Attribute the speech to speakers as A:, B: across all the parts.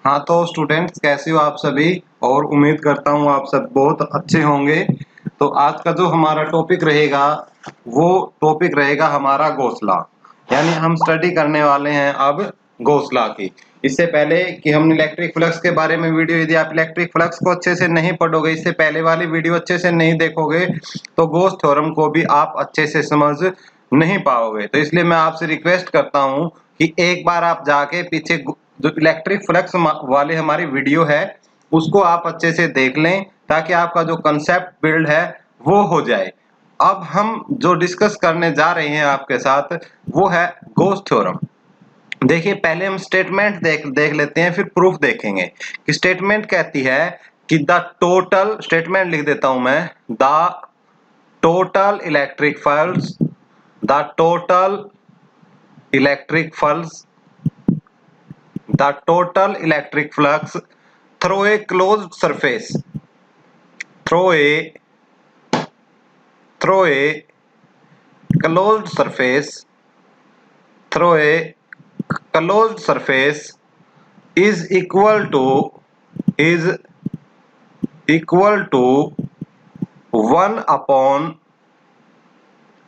A: हाँ तो स्टूडेंट्स कैसे हो आप सभी। और उम्मीद करता हूँ आप सब बहुत अच्छे होंगे। तो आज का जो हमारा टॉपिक रहेगा वो टॉपिक रहेगा हमारा घोंसला। यानी हम स्टडी करने वाले हैं अब घोंसला की। इससे पहले कि हम इलेक्ट्रिक फ्लक्स के बारे में वीडियो, यदि आप इलेक्ट्रिक फ्लक्स को अच्छे से नहीं पढ़ोगे, इससे पहले वाली वीडियो अच्छे से नहीं देखोगे तो गॉस थ्योरम को भी आप अच्छे से समझ नहीं पाओगे। तो इसलिए मैं आपसे रिक्वेस्ट करता हूँ कि एक बार आप जाके पीछे जो इलेक्ट्रिक फ्लक्स वाले हमारी वीडियो है उसको आप अच्छे से देख लें ताकि आपका जो कंसेप्ट बिल्ड है वो हो जाए। अब हम जो डिस्कस करने जा रहे हैं आपके साथ वो है गॉस थ्योरम। देखिए पहले हम स्टेटमेंट देख लेते हैं, फिर प्रूफ देखेंगे। कि स्टेटमेंट कहती है कि द टोटल, स्टेटमेंट लिख देता हूं मैं, the total electric flux, the total electric flux, the total electric flux through a closed surface, through a closed surface, through a closed surface is equal to 1 upon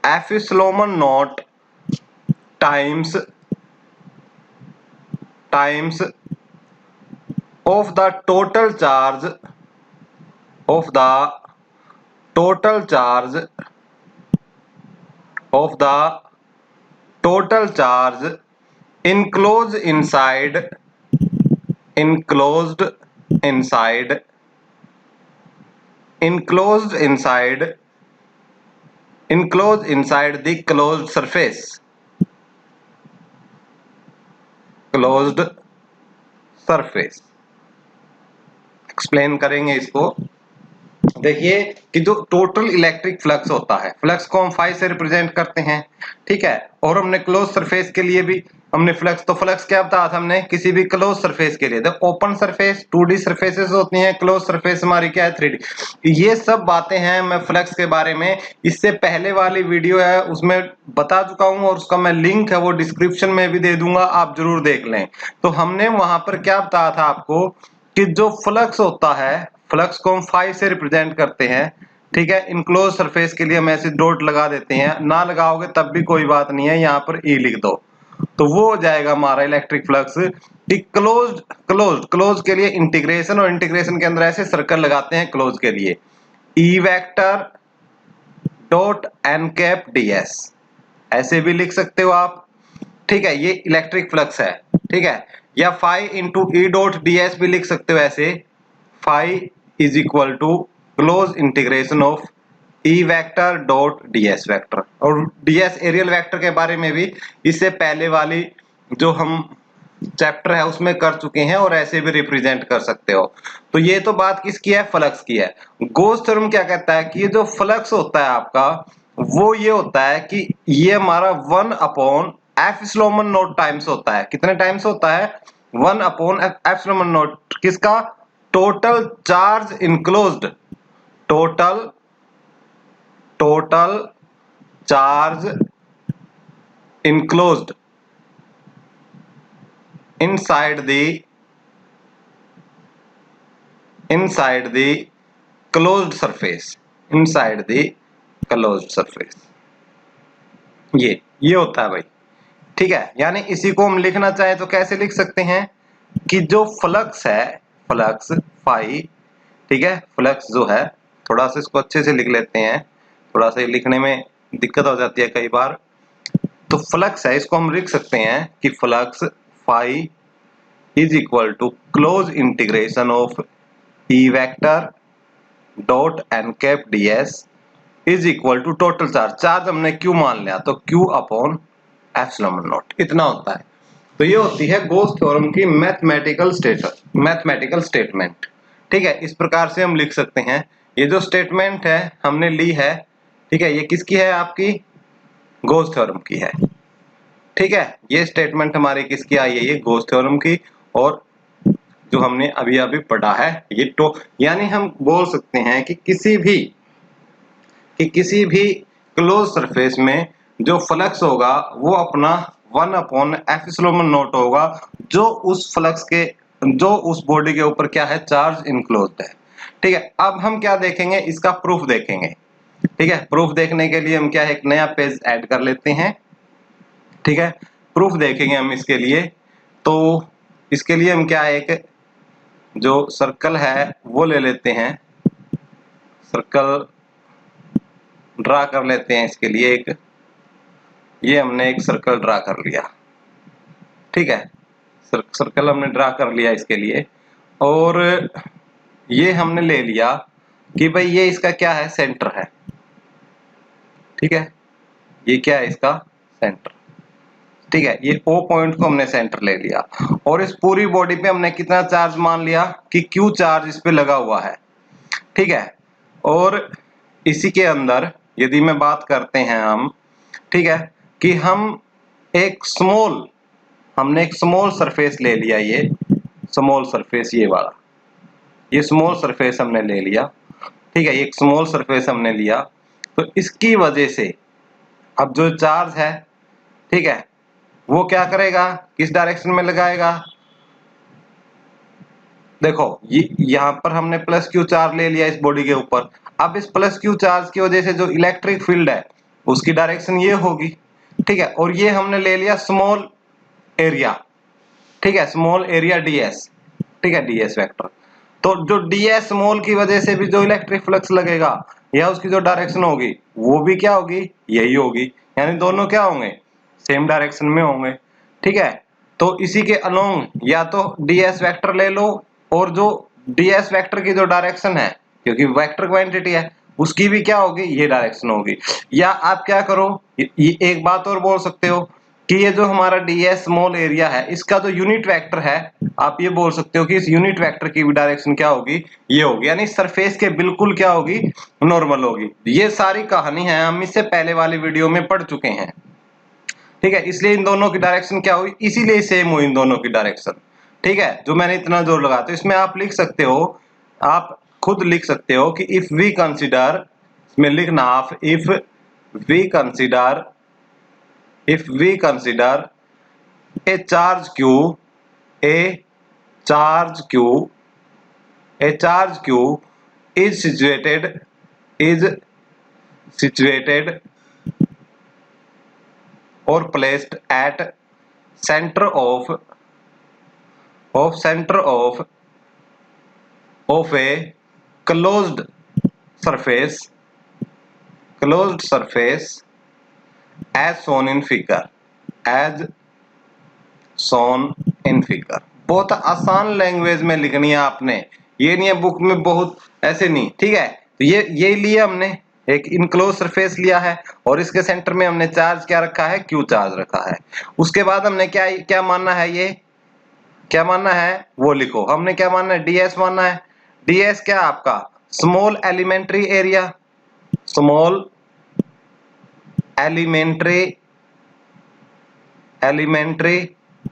A: epsilon naught times of the total charge of the total charge enclosed inside the closed surface, explain करेंगे इसको। देखिए कि जो total electric flux होता है, flux को हम phi से रिप्रेजेंट करते हैं, ठीक है। और हमने क्लोज सरफेस के लिए भी हमने फ्लक्स, तो फ्लक्स क्या बताया था हमने, किसी भी क्लोज सरफेस के लिए। तो ओपन सरफेस 2D सरफेसेस होती हैं, क्लोज सरफेस हमारी क्या है 3D। ये सब बातें हैं मैं फ्लक्स के बारे में इससे पहले वाली वीडियो है उसमें बता चुका हूं, और उसका मैं लिंक है वो डिस्क्रिप्शन में भी दे दूंगा, आप जरूर देख लें। तो हमने वहां पर क्या बताया था आपको कि जो फ्लक्स होता है, फ्लक्स को हम फाई से रिप्रेजेंट करते हैं, ठीक है। इनक्लोज सरफेस के लिए हम ऐसे डॉट लगा देते हैं, ना लगाओगे तब भी कोई बात नहीं है, यहाँ पर ई लिख दो तो वो हो जाएगा हमारा इलेक्ट्रिक फ्लक्स। क्लोज के लिए इंटीग्रेशन, और इंटीग्रेशन के अंदर ऐसे सर्कल लगाते हैं क्लोज के लिए, E vector dot n cap ds, ऐसे भी लिख सकते हो आप, ठीक है। ये इलेक्ट्रिक फ्लक्स है, ठीक है। या phi into E dot ds भी लिख सकते हो ऐसे, phi is equal to closed integration of E vector dot ds vector. और ds एरियल वेक्टर के बारे में भी इससे पहले वाली जो हम चैप्टर है उसमें कर चुके हैं, और ऐसे भी रिप्रेजेंट कर सकते हो। तो ये तो बात किसकी है, फ्लक्स की है। गॉस थ्योरम क्या कहता है कि ये जो फ्लक्स होता है आपका वो ये होता है कि ये हमारा 1 अपॉन एप्सिलॉन नॉट टाइम्स होता है। कितने टाइम्स होता है, 1 अपॉन एप्सिलॉन नॉट, किसका, total charge enclosed, total charge enclosed inside the closed surface, ये होता है भाई, ठीक है। यानी इसी को हम लिखना चाहे तो कैसे लिख सकते हैं कि जो फ्लक्स है, फ्लक्स फाई, ठीक है। फ्लक्स जो है, थोड़ा सा इसको अच्छे से लिख लेते हैं, थोड़ा सा लिखने में दिक्कत हो जाती है कई बार। तो फ्लक्स है, इसको हम लिख सकते हैं कि flux phi is equal to close integration of E vector dot n cap ds is equal to total charge, charge हमने Q मान लिया तो Q अपॉन एप्सिलॉन नॉट, इतना होता है। तो ये होती है गॉस थ्योरम की मैथमेटिकल स्टेटमेंट, ठीक है। इस प्रकार से हम लिख सकते हैं। ये जो स्टेटमेंट है हमने ली है, ठीक है, ये किसकी है, आपकी गॉस थ्योरम की है, ठीक है। ये स्टेटमेंट हमारी किसकी आई है, ये गॉस थ्योरम की। और जो हमने अभी पढ़ा है ये तो, यानी हम बोल सकते हैं कि किसी भी क्लोज सरफेस में जो फ्लक्स होगा वो अपना 1 अपॉन एप्सिलॉन नॉट होगा, जो उस फ्लक्स के जो उस बॉडी के ऊपर क्या है, चार्ज इनक्लोज्ड है। ठीक है, अब हम क्या देखेंगे, इसका प्रूफ देखेंगे। ठीक है, प्रूफ देखने के लिए हम क्या है, एक नया पेज ऐड कर लेते हैं। ठीक है, प्रूफ देखेंगे हम इसके लिए। तो इसके लिए हम क्या है, एक जो सर्कल है वो ले लेते हैं, सर्कल ड्रा कर लेते हैं इसके लिए एक, ये हमने एक सर्कल ड्रा कर लिया। ठीक है, सर्कल हमने ड्रा कर लिया इसके लिए, और ये हमने ले लिया कि भाई ये इसका क्या है, सेंटर है। ठीक है, ये क्या है, इसका सेंटर। ठीक है, ये O पॉइंट को हमने सेंटर ले लिया, और इस पूरी बॉडी पे हमने कितना चार्ज मान लिया कि Q चार्ज इस पे लगा हुआ है। ठीक है, और इसी के अंदर यदि मैं बात करते हैं हम, ठीक है, कि हम एक हमने एक स्मॉल सरफेस ले लिया, ये स्मॉल सरफेस, ये वाला, ये स्मॉल सरफेस हमने ले लिया। ठीक है, एक स्मॉल सरफेस हमने लिया, तो इसकी वजह से अब जो चार्ज है, ठीक है, वो क्या करेगा, किस डायरेक्शन में लगाएगा। देखो ये यहाँ पर हमने प्लस क्यू चार्ज ले लिया इस बॉडी के ऊपर। अब इस प्लस क्यू चार्ज की वजह से जो इलेक्ट्रिक फील्ड है उसकी डायरेक्शन ये होगी। ठीक है, और ये हमने ले लिया स्मॉल एरिया। ठीक है, स्मॉल एरिया ds। ठीक है, ds वेक्टर। तो जो ds स्मॉल की वजह से भी जो इलेक्ट्रिक फ्लक्स लगेगा या उसकी जो डायरेक्शन होगी वो भी क्या होगी, यही होगी। यानी दोनों क्या होंगे, सेम डायरेक्शन में होंगे। ठीक है, तो इसी के अलोंग या तो ds वेक्टर ले लो, और जो ds वेक्टर की जो डायरेक्शन है, क्योंकि वेक्टर क्वांटिटी है, उसकी भी क्या होगी, ये डायरेक्शन होगी। या आप क्या करो, ये एक बात और बोल सकते हो कि ये जो हमारा ds स्मॉल एरिया है, इसका जो यूनिट वेक्टर है, आप ये बोल सकते हो कि इस यूनिट वेक्टर की भी डायरेक्शन क्या होगी, ये होगी। यानी सरफेस के बिल्कुल क्या होगी, नॉर्मल होगी। ये सारी कहानी है, हम इससे पहले वाली वीडियो में पढ़ चुके हैं। ठीक है, इसलिए इन दोनों की डायरेक्शन क्या हुई, इसीलिए सेम हुई इन दोनों की डायरेक्शन। ठीक है, जो मैंने इतना जोर लगा, तो इसमें आप लिख सकते हो, आप खुद लिख सकते हो कि इफ वी कंसीडर, इसमें लिखना आप, if we consider a charge q, a charge q is situated or placed at center of a closed surface as shown in figure, बहुत आसान लैंग्वेज में लिखनी है आपने, ये नहीं है बुक में बहुत ऐसे नहीं। ठीक है, तो ये लिया हमने, एक इनक्लोज सरफेस लिया है, और इसके सेंटर में हमने चार्ज क्या रखा है, क्यू चार्ज रखा है। उसके बाद हमने क्या मानना है, ये क्या मानना है वो लिखो। हमने क्या मानना है, ds मानना है। ds क्या आपका, small elementary area, small elementary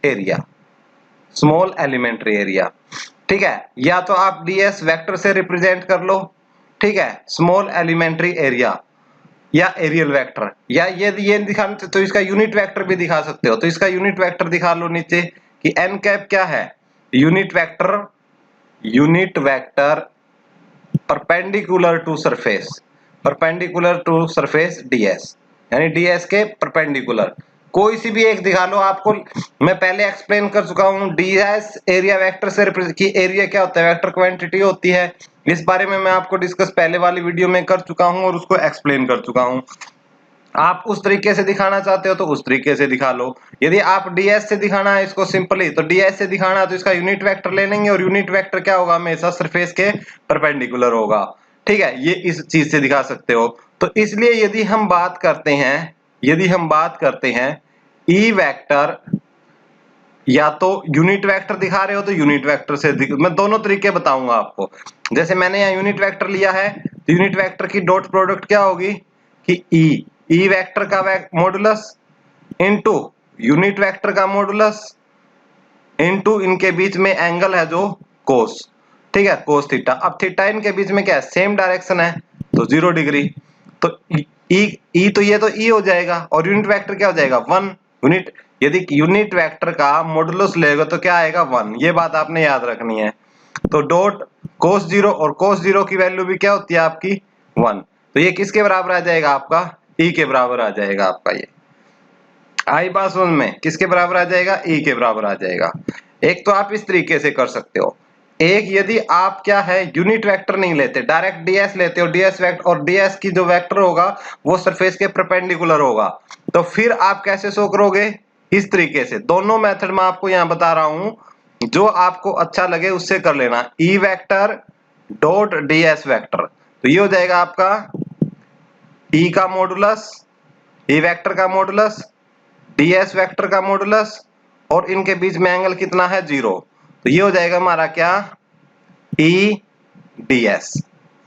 A: area, small elementary area. ठीक है, या तो आप ds वेक्टर से रिप्रेजेंट कर लो, ठीक है, स्मॉल एलिमेंट्री एरिया या एरियल वेक्टर, या ये दिखाना तो इसका यूनिट वेक्टर भी दिखा सकते हो। तो इसका यूनिट वेक्टर दिखा लो नीचे कि n कैप क्या है, unit vector perpendicular to surface ds, यानी ds के परपेंडिकुलर कोई सी भी एक दिखा लो। आपको मैं पहले एक्सप्लेन कर चुका हूं, ds एरिया वेक्टर से कि एरिया क्या होता है, वेक्टर क्वांटिटी होती है। इस बारे में मैं आपको डिस्कस पहले वाली वीडियो में कर चुका हूं और उसको एक्सप्लेन कर चुका हूं। आप उस तरीके से दिखाना चाहते हो तो उस तरीके से दिखा लो। यदि आप ds से दिखाना है इसको सिंपली, तो ds से दिखाना है तो इसका यूनिट वेक्टर ले लेंगे, और यूनिट वेक्टर क्या होगा, हमेशा सरफेस के परपेंडिकुलर होगा। ठीक है, ये इस चीज से दिखा सकते हो। तो इसलिए यदि हम बात करते हैं ई वेक्टर, या तो यूनिट वेक्टर दिखा रहे हो तो यूनिट वेक्टर से मैं दोनों तरीके बताऊंगा आपको। जैसे मैंने यहाँ यूनिट वेक्टर लिया है, तो यूनिट वेक्टर की डॉट प्रोडक्ट क्या होगी कि ई वेक्टर का मॉडुलस इनटू यूनिट वेक्टर का मॉडुलस इनटू इनके बीच में एंगल है जो कोस। ठीक है, कोस थीटा। अब थीटा इनके बीच में क्या है, सेम डायरेक्शन है, तो 0 डिग्री। तो ई तो ये तो ई हो जाएगा, और यूनिट वेक्टर क्या हो जाएगा, 1 यूनिट। यदि यूनिट वेक्टर का मॉडुलस लेगा तो क्या आएगा 1, ये बात आपने याद रखनी है। तो डॉट cos 0 और cos 0 की वैल्यू भी क्या होती है आपकी 1, तो ये किसके बराबर आ जाएगा आपका e के बराबर आ जाएगा आपका। ये आई बात समझ में, किसके बराबर आ जाएगा e के बराबर आ जाएगा। एक तो आप इस तरीके से कर सकते हो, एक यदि आप क्या है यूनिट वेक्टर नहीं लेते डायरेक्ट ds लेते हो, ds वेक्टर और ds की जो वेक्टर होगा वो सरफेस के परपेंडिकुलर होगा, तो फिर आप कैसे शो करोगे इस तरीके से। दोनों मेथड में आपको यहां बता रहा हूं, जो आपको अच्छा लगे उससे कर लेना। e vector dot ds vector, तो ये हो जाएगा आपका e का मॉडुलस, e वेक्टर का मॉडुलस, ds वेक्टर का मॉडुलस, और इनके बीच में एंगल कितना है 0, तो ये हो जाएगा हमारा क्या e ds,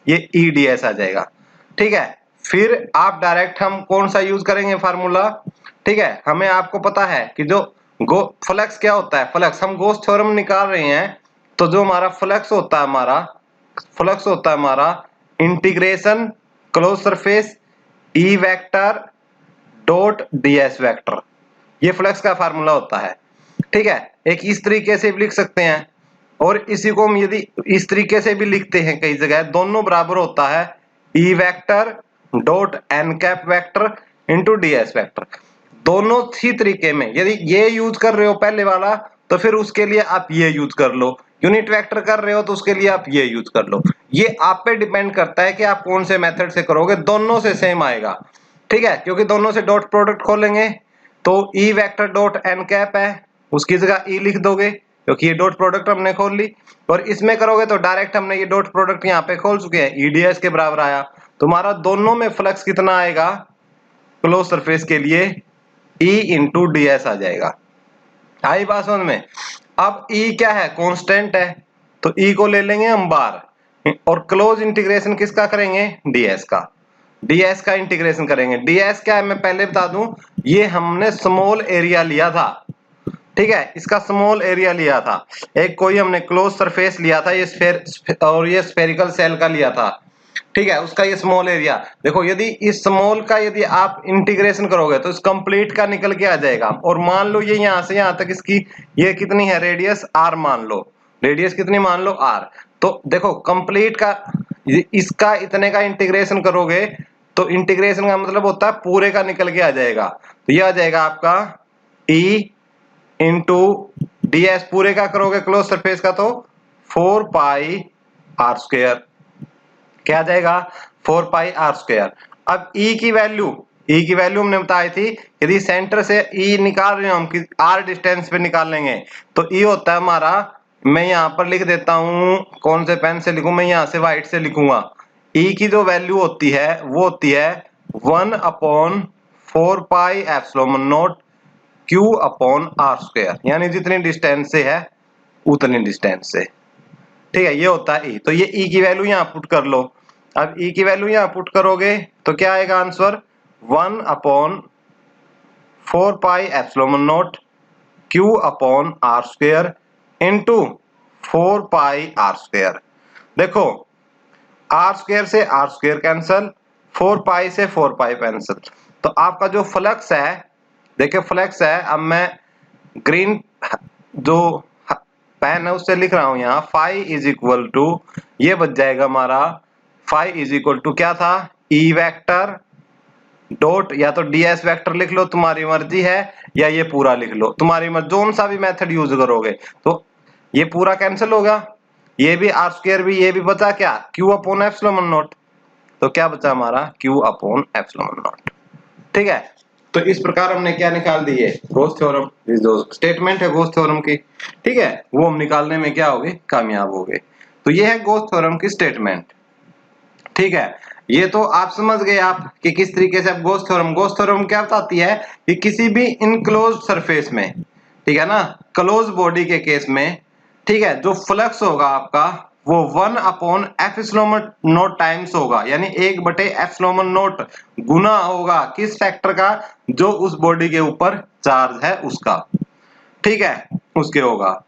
A: ये e ds आ जाएगा। ठीक है, फिर आप डायरेक्ट हम कौन सा यूज करेंगे फार्मूला, ठीक है, हमें आपको पता है कि जो फ्लक्स क्या होता है, फ्लक्स हम गॉस थ्योरम निकाल रहे हैं, तो जो हमारा फ्लक्स होता है हमारा integration close surface e vector dot ds vector, ये फ्लक्स का फार्मूला होता है। ठीक है, एक इस तरीके से भी लिख सकते हैं, और इसी को हम यदि इस तरीके से भी लिखते हैं कई जगह, दोनों बराबर होता है e vector dot n cap vector into ds vector. दोनों ही तरीके में यदि ये यूज कर रहे हो पहले वाला, तो फिर उसके लिए आप ये यूज कर लो, यूनिट वेक्टर कर रहे हो तो उसके लिए आप ये यूज कर लो। ये आप पे डिपेंड करता है कि आप कौन से मेथड से करोगे, दोनों से सेम आएगा। ठीक है, क्योंकि दोनों से डॉट प्रोडक्ट खोलेंगे तो e vector dot n cap है, उसकी जगह e लिख दोगे क्योंकि ये डॉट प्रोडक्ट हमने खोल ली, और इसमें करोगे तो डायरेक्ट हमने ये डॉट प्रोडक्ट यहाँ पे खोल चुके हैं, e ds के बराबर आया। तुम्हारा दोनों में फ्लक्स कितना आएगा क्लोज सरफेस के लिए e इंटू ds आ जाएगा। आई बात समझ में। अब e क्या है कांस्टेंट है, तो e को ले लेंगे हम बार, और क्लोज इंटीग्रेशन किसका करेंगे ds का इंटीग्रेशन करेंगे। ds क्या है मैं पहले बता दूं, ये हमने स्मॉल एरिया लिया था। ठीक है, इसका स्मॉल एरिया लिया था, एक कोई हमने क्लोज सरफेस लिया था, ये स्फेयर और ये स्फेरिकल सेल का लिया था। ठीक है, उसका ये स्मॉल एरिया देखो, यदि इस स्मॉल का यदि आप इंटीग्रेशन करोगे तो इस कंप्लीट का निकल के आ जाएगा। और मान लो ये यहां से यहां तक इसकी ये कितनी है रेडियस r, मान लो रेडियस कितनी, मान लो r, तो देखो कंप्लीट का इसका इतने का इंटीग्रेशन करोगे तो इंटीग्रेशन का मतलब होता है पूरे का निकल के आ जाएगा, तो ये आ जाएगा आपका e इंटू ds, पूरे का करोगे क्लोज सरफेस का तो 4 पाई r स्क्वायर, क्या आ जाएगा 4 पाई r स्क्वायर। अब e की वैल्यू हमने बताई थी, यदि सेंटर से e निकाल रहे हो हम r डिस्टेंस पे निकाल लेंगे, तो e होता है हमारा, मैं यहाँ पर लिख देता हूं, कौन से पेन से लिखूं, मैं यहाँ से व्हाइट से लिखूंगा। e की जो वैल्यू होती है वो होती है 1/4 पाई epsilon naught q upon r square, यानी जितनी डिस्टेंस से है उतनी डिस्टेंस से। ठीक है, ये होता है e, तो ये e की वैल्यू यहाँ पुट कर लो। अब e की वैल्यू यहाँ पुट करोगे तो क्या आएगा आंसर 1/4 पाई epsilon naught q upon r square into 4 पाई r स्क्वायर। देखो r स्क्वायर से r स्क्वायर कैंसल, 4 पाई से 4 पाई कैंसल, तो आपका जो फ्लक्स है, देखिए फ्लक्स है, अब मैं ग्रीन जो पेन है उससे लिख रहा हूं यहाँ, फाई इज इक्वल टू, ये बच जाएगा हमारा, फाई इज इक्वल टू क्या था e वेक्टर डॉट, या तो ds वेक्टर लिख लो तुम्हारी मर्जी है, या ये पूरा लिख लो तुम्हारी मर्जी, जोन सा भी मेथड यूज करोगे। तो ये पूरा कैंसिल होगा, ये भी r स्क्वायर भी, ये भी बचा क्या q अपॉन एप्सिलॉन नॉट, तो क्या बचा हमारा q अपॉन एप्सिलॉन नॉट। ठीक है, तो इस प्रकार हमने क्या निकाल दी है गॉस थ्योरम, जो स्टेटमेंट है गॉस थ्योरम की। ठीक है, वो हम निकालने में क्या हो गए कामयाब हो गए। तो ये है गॉस थ्योरम की स्टेटमेंट। ठीक है, ये तो आप समझ गए आप कि किस तरीके से आप गॉस थ्योरम क्या बताती है कि किसी भी इनक्लोज सरफेस में, ठीक है ना, क्लोज बॉडी के केस में, ठीक है, जो फ्लक्स होगा आपका वो 1/एप्सिलॉन नॉट टाइम्स होगा, यानी 1/एप्सिलॉन नॉट गुना होगा किस फैक्टर का, जो उस बॉडी के ऊपर चार्ज है उसका। ठीक है, उसके होगा।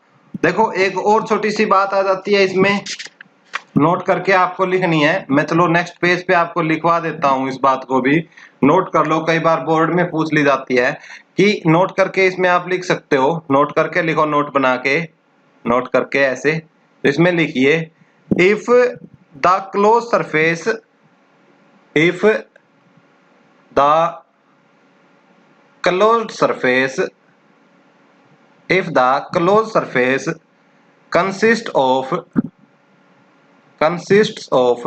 A: देखो एक और छोटी सी बात आ जाती है इसमें, नोट करके आपको लिखनी है। मैं चलो नेक्स्ट पेज पे आपको लिखवा देता हूँ, इस बात को भी नोट कर लो, कई बार बोर्ड में पूछ ली जाती है कि नोट करके इसमें आप लिख सकते हो। नोट करके लिखो, नोट बना के, नोट करके ऐसे तो इसमें लिखिए if the close surface, if the closed surface, if the closed surface consists of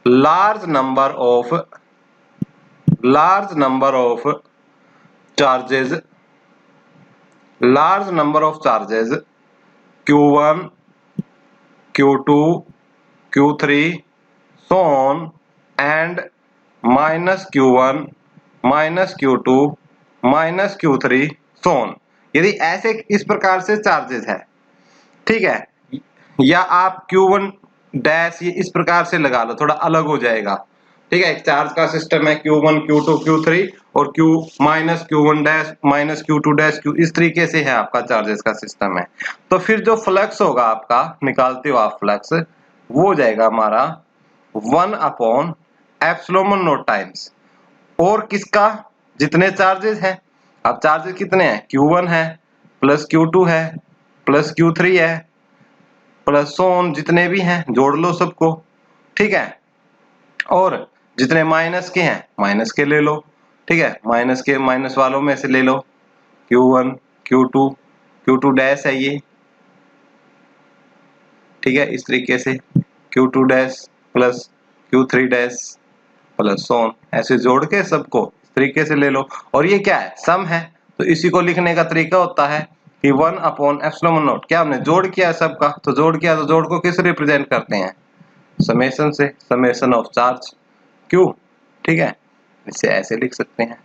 A: large number of charges, large number of charges q1, q2, q3 so on and minus q1, minus q2, minus q3 so on, यदि ऐसे इस प्रकार से charges है, ठीक है, या आप Q1 डैश ये इस प्रकार से लगा लो, थोड़ा अलग हो जाएगा, ठीक है। एक चार्ज का सिस्टम है Q1, Q2, Q3 और Q minus Q1 dash minus Q2 dash Q, इस तरीके से है आपका चार्जेस का सिस्टम है। तो फिर जो फ्लक्स होगा आपका, निकालते हो आप फ्लक्स, वो हो जाएगा हमारा 1 अपॉन एप्सिलॉन नॉट टाइम्स, और किसका, जितने चार्जेस हैं, अब चार्जेस कितने हैं, Q1 है प्लस Q2 है प्लस Q3 है प्लस सोन, जितने भी हैं जोड़ लो सबको, ठीक है, और जितने माइनस के हैं माइनस के ले लो, ठीक है, माइनस के माइनस वालों में से ले लो, Q1, Q2, Q2 डैश है ये, ठीक है, इस तरीके से Q2 dash plus Q3 dash plus so on, ऐसे जोड़ के सबको इस तरीके से ले लो। और ये क्या है, सम है, तो इसी को लिखने का तरीका होता है कि 1 अपॉन एप्सिलॉन नॉट, क्या हमने जोड़ किया सबका, तो जोड़ किया, तो जोड़ को किस रिप्रेजेंट करते हैं, समेशन से, समेशन ऑफ चार्ज क्यू, ठीक है, इसे ऐसे लिख सकते हैं,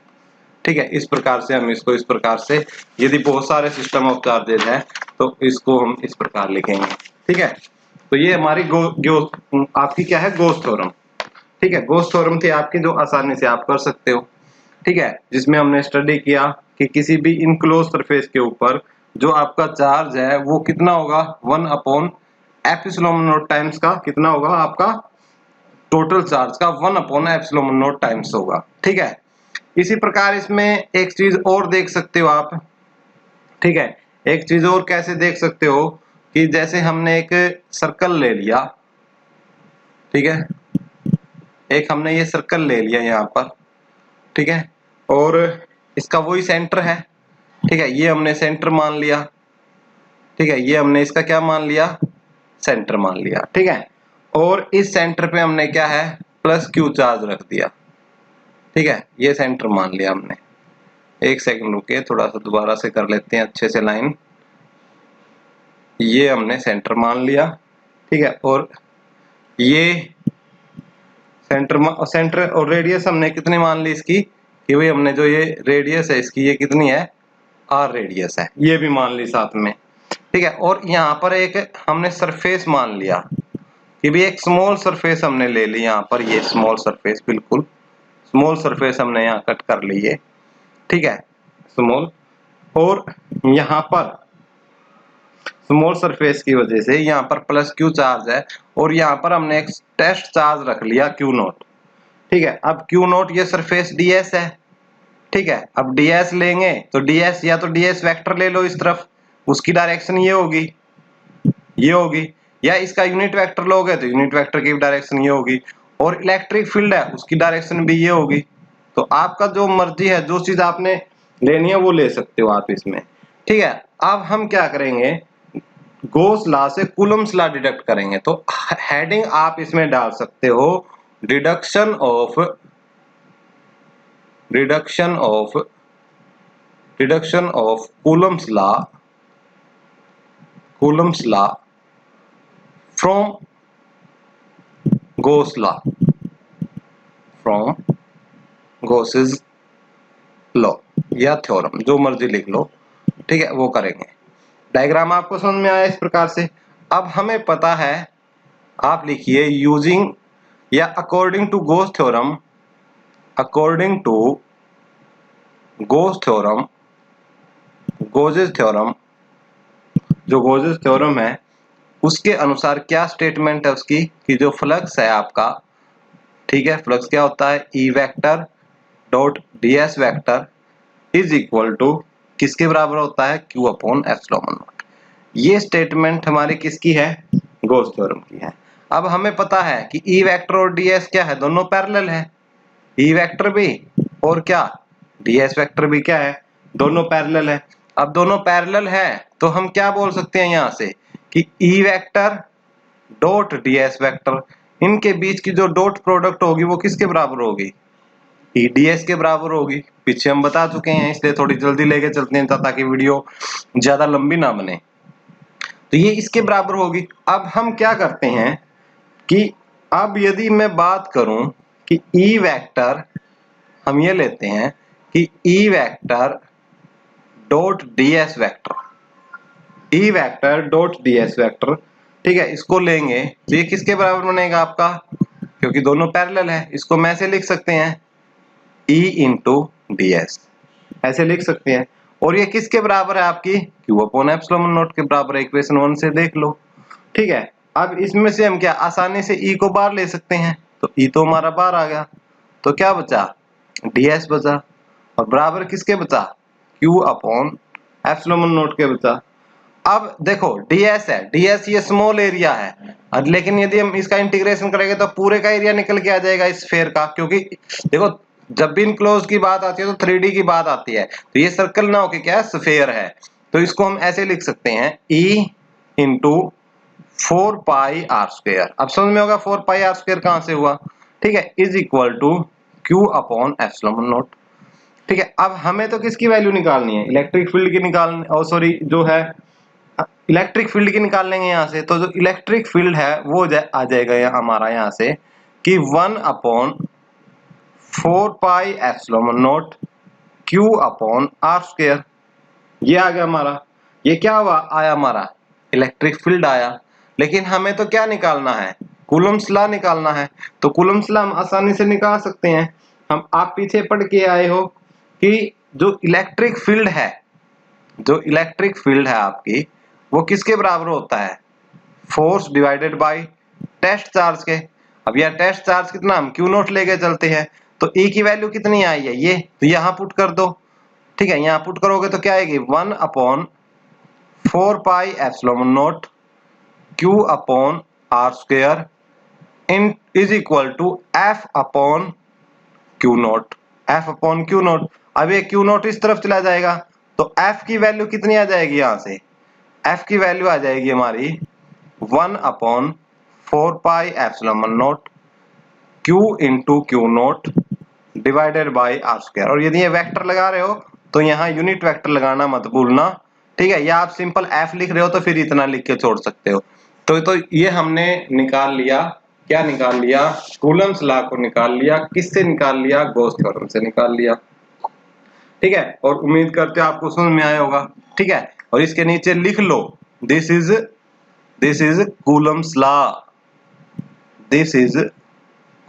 A: ठीक है। इस प्रकार से हम इसको इस प्रकार से, यदि बहुत सारे सिस्टम ऑफ चार्जेज हैं तो इसको हम इस प्रकार लिखेंगे, ठीक है। तो ये हमारी आपकी क्या है, गॉस थ्योरम, ठीक है, गॉस थ्योरम थी आपकी, जो आसानी से आप कर सकते हो, ठीक है, जिसमें हमने स्टडी किया कि किसी भी इनक्लोज सरफेस के ऊपर जो आपका चार्ज है वो कितना होगा, 1 अपॉन एप्सिलॉन नॉट टाइम्स का कितना होगा, आपका टोटल चार्ज का 1 अपॉन एप्सिलॉन नॉट टाइम्स होगा, ठीक है। इसी प्रकार इसमें एक चीज और देख सकते हो आप, ठीक है, एक चीज और कैसे देख सकते हो कि जैसे हमने एक सर्कल ले लिया, ठीक है, एक हमने ये सर्कल ले लिया यहाँ पर, ठीक है, और इसका वही सेंटर है, ठीक है, ये हमने सेंटर मान लिया, ठीक है, ये हमने इसका क्या मान लिया, सेंटर मान लिया, ठीक है, और इस सेंटर पे हमने क्या है, प्लस क्यू चार्ज रख दिया, ठीक है, ये सेंटर मान लिया हमने। एक सेकंड रुकिए, थोड़ा सा दोबारा से कर लेते हैं अच्छे से लाइन, ये हमने सेंटर मान लिया, ठीक है, और ये सेंटर और रेडियस हमने कितनी मान ली इसकी, कि भाई हमने जो ये रेडियस है इसकी, ये कितनी है, आर रेडियस है, ये भी मान ली साथ में, ठीक है। और यहाँ पर एक हमने सरफेस मान लिया कि भी एक स्मॉल सरफेस हमने ले ली, यहाँ पर ये स्मॉल सरफेस, बिल्कुल स्मॉल सरफेस हमने यहाँ कट कर ली है, ठीक है, स्मॉल, और यहाँ पर स्मॉल सरफेस की वजह से यहाँ पर प्लस क्यू चार्ज है, और यहाँ पर हमने एक टेस्ट चार्ज रख लिया क्यू नॉट, ठीक है। अब क्यू नॉट ये सरफेस ds है, ठीक है, अब ds लेंगे तो ds, या तो ds वेक्टर ले लो इस तरफ, उसकी डायरेक्शन ये होगी, ये होगी, या इसका यूनिट वेक्टर लोगे तो यूनिट वेक्टर की डायरेक्शन ये होगी, और इलेक्ट्रिक फील्ड है उसकी डायरेक्शन भी ये होगी। तो आपका जो मर्जी है, जो चीज आपने लेनी है वो ले सकते हो आप इसमें, ठीक है। अब हम क्या करेंगे, गॉस लॉ से कूलम्ब्स लॉ डिडक्ट करेंगे, तो हेडिंग आप इसमें डाल सकते हो, deduction of Coulomb's law from Gauss law, from Gauss's law या थ्योरम, जो मर्जी लिख लो, ठीक है, वो करेंगे। डायग्राम आपको समझ में आया इस प्रकार से। अब हमें पता है, आप लिखिए यूजिंग या according to Gauss theorem, according to Gauss theorem, Gauss's theorem, जो गोजेस थ्योरम है उसके अनुसार क्या स्टेटमेंट है उसकी कि जो फ्लक्स है आपका, ठीक है, फ्लक्स क्या होता है, E vector dot ds vector is equal to किसके बराबर होता है, q अपॉन एप्सिलॉन नॉट। ये स्टेटमेंट हमारी किसकी है, गॉस थ्योरम की है। अब हमें पता है कि ई वेक्टर और ds क्या है, दोनों पैरेलल है, ई वेक्टर भी और क्या ds वेक्टर भी क्या है, दोनों पैरेलल है। अब दोनों पैरेलल है तो हम क्या बोल सकते हैं यहां से कि ई वेक्टर डॉट ds वेक्टर, इनके बीच की जो डॉट प्रोडक्ट होगी वो किसके बराबर होगी, ds के बराबर होगी। पीछे हम बता चुके हैं, इसलिए थोड़ी जल्दी लेके चलते हैं ताकि वीडियो ज्यादा लंबी ना बने। तो ये इसके बराबर होगी। अब हम क्या करते हैं कि अब यदि मैं बात करूं कि ई वेक्टर, हम ये लेते हैं कि ई वेक्टर डॉट ds वेक्टर, ई वेक्टर डॉट ds वेक्टर, ठीक है, इसको लेंगे तो ये किसके बराबर बनेगा आपका, क्योंकि दोनों पैरेलल है, इसको मैं ऐसे लिख सकते हैं E इंटू ds, ऐसे लिख सकते हैं। और ये किसके बराबर है आपकी, q अपॉन एप्सिलॉन नॉट के बराबर है, इक्वेशन 1 से देख लो, ठीक है। अब इसमें से हम क्या आसानी से E को बाहर ले सकते हैं, तो E तो हमारा बाहर आ गया, तो क्या बचा, ds बचा, और बराबर किसके बचा, q अपॉन एप्सिलॉन नॉट के बचा। अब देखो ds है, ds ये स्मॉल एरिया है, लेकिन यदि हम इसका इंटीग्रेशन करेंगे तो पूरे का एरिया निकल के आ जाएगा इस स्फीयर का, क्योंकि देखो जब भी इनक्लोज की बात आती है तो 3D की बात आती है, तो ये सर्कल ना होके क्या है, स्फीयर है। तो इसको हम ऐसे लिख सकते हैं E into 4 pi r square. अब समझ में होगा 4 पाई आर स्क्वायर कहां से हुआ, ठीक है, is equal to Q upon epsilon naught, ठीक है। अब हमें तो किसकी वैल्यू निकालनी है, इलेक्ट्रिक फील्ड की निकालनी, और सॉरी जो है इलेक्ट्रिक फील्ड की निकाल लेंगे यहाँ से। तो जो इलेक्ट्रिक फील्ड है वो आ जाएगा यहाँ हमारा यहाँ से कि 1 upon 4 pi epsilon naught Q upon r square, ये आ गया हमारा। ये क्या हुआ, आया हमारा इलेक्ट्रिक फील्ड आया। लेकिन हमें तो क्या निकालना है, कूलम्ब्स लॉ निकालना है। तो कूलम्ब्स लॉ हम आसानी से निकाल सकते हैं। हम आप पीछे पढ़ के आए हो कि जो इलेक्ट्रिक फील्ड है, जो इलेक्ट्रिक फील्ड है आपकी, वो किसके बराबर होता है, force divided by test charge के। अब यह टेस्ट चार्ज कितना, हम क्यू नोट लेके चलते हैं, तो E की वैल्यू कितनी आई है, ये तो यहाँ पुट कर दो, ठीक है, यहाँ पुट करोगे तो क्या आएगी 1 upon 4 pi epsilon naught Q upon r square in is equal to F upon Q naught, F upon Q naught. अब ये Q नॉट इस तरफ चला जाएगा तो F की वैल्यू कितनी आ जाएगी, यहाँ से F की वैल्यू आ जाएगी हमारी 1 upon 4 pi epsilon naught Q into Q naught divided by r square. और यदि ये वेक्टर लगा रहे हो तो यहाँ यूनिट वेक्टर लगाना मत भूलना, ठीक है, या आप सिंपल F लिख रहे हो तो फिर इतना लिख के छोड़ सकते हो। तो ये हमने निकाल लिया, क्या निकाल लिया, कूलम्ब्स लॉ को निकाल लिया। किससे निकाल लिया, गॉस थ्योरम से निकाल लिया, ठीक है। और उम्मीद करते हो आपको समझ में आया होगा, ठीक है। और इसके नीचे लिख लो this is Coulomb's law, this is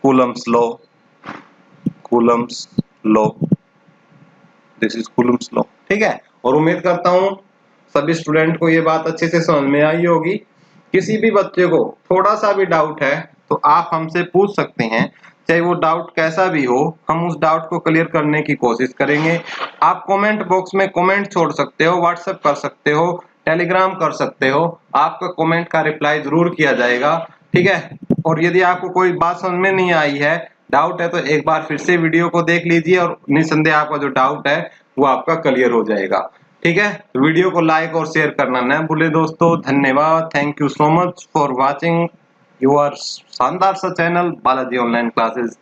A: Coulomb's law, Coulomb's law, this is Coulomb's law, ठीक है। और उम्मीद करता हूं सभी स्टूडेंट को ये बात अच्छे से समझ में आई होगी। किसी भी बच्चे को थोड़ा सा भी डाउट है तो आप हमसे पूछ सकते हैं, चाहे वो डाउट कैसा भी हो, हम उस डाउट को क्लियर करने की कोशिश करेंगे। आप कमेंट बॉक्स में कमेंट छोड़ सकते हो, व्हाट्सएप कर सकते हो, टेलीग्राम कर सकते हो, आपका कमेंट का रिप्लाई जरूर किया जाएगा, ठीक है। और यदि आपको कोई बात समझ में नहीं आई है, डाउट है, तो एक बार फिर से वीडियो को देख लीजिए और निसंदेह आपका जो डाउट है वो आपका क्लियर हो जाएगा, ठीक है। वीडियो को लाइक और शेयर करना न भूले दोस्तों। धन्यवाद, thank you so much for watching your शानदार सा चैनल बालाजी ऑनलाइन क्लासेस।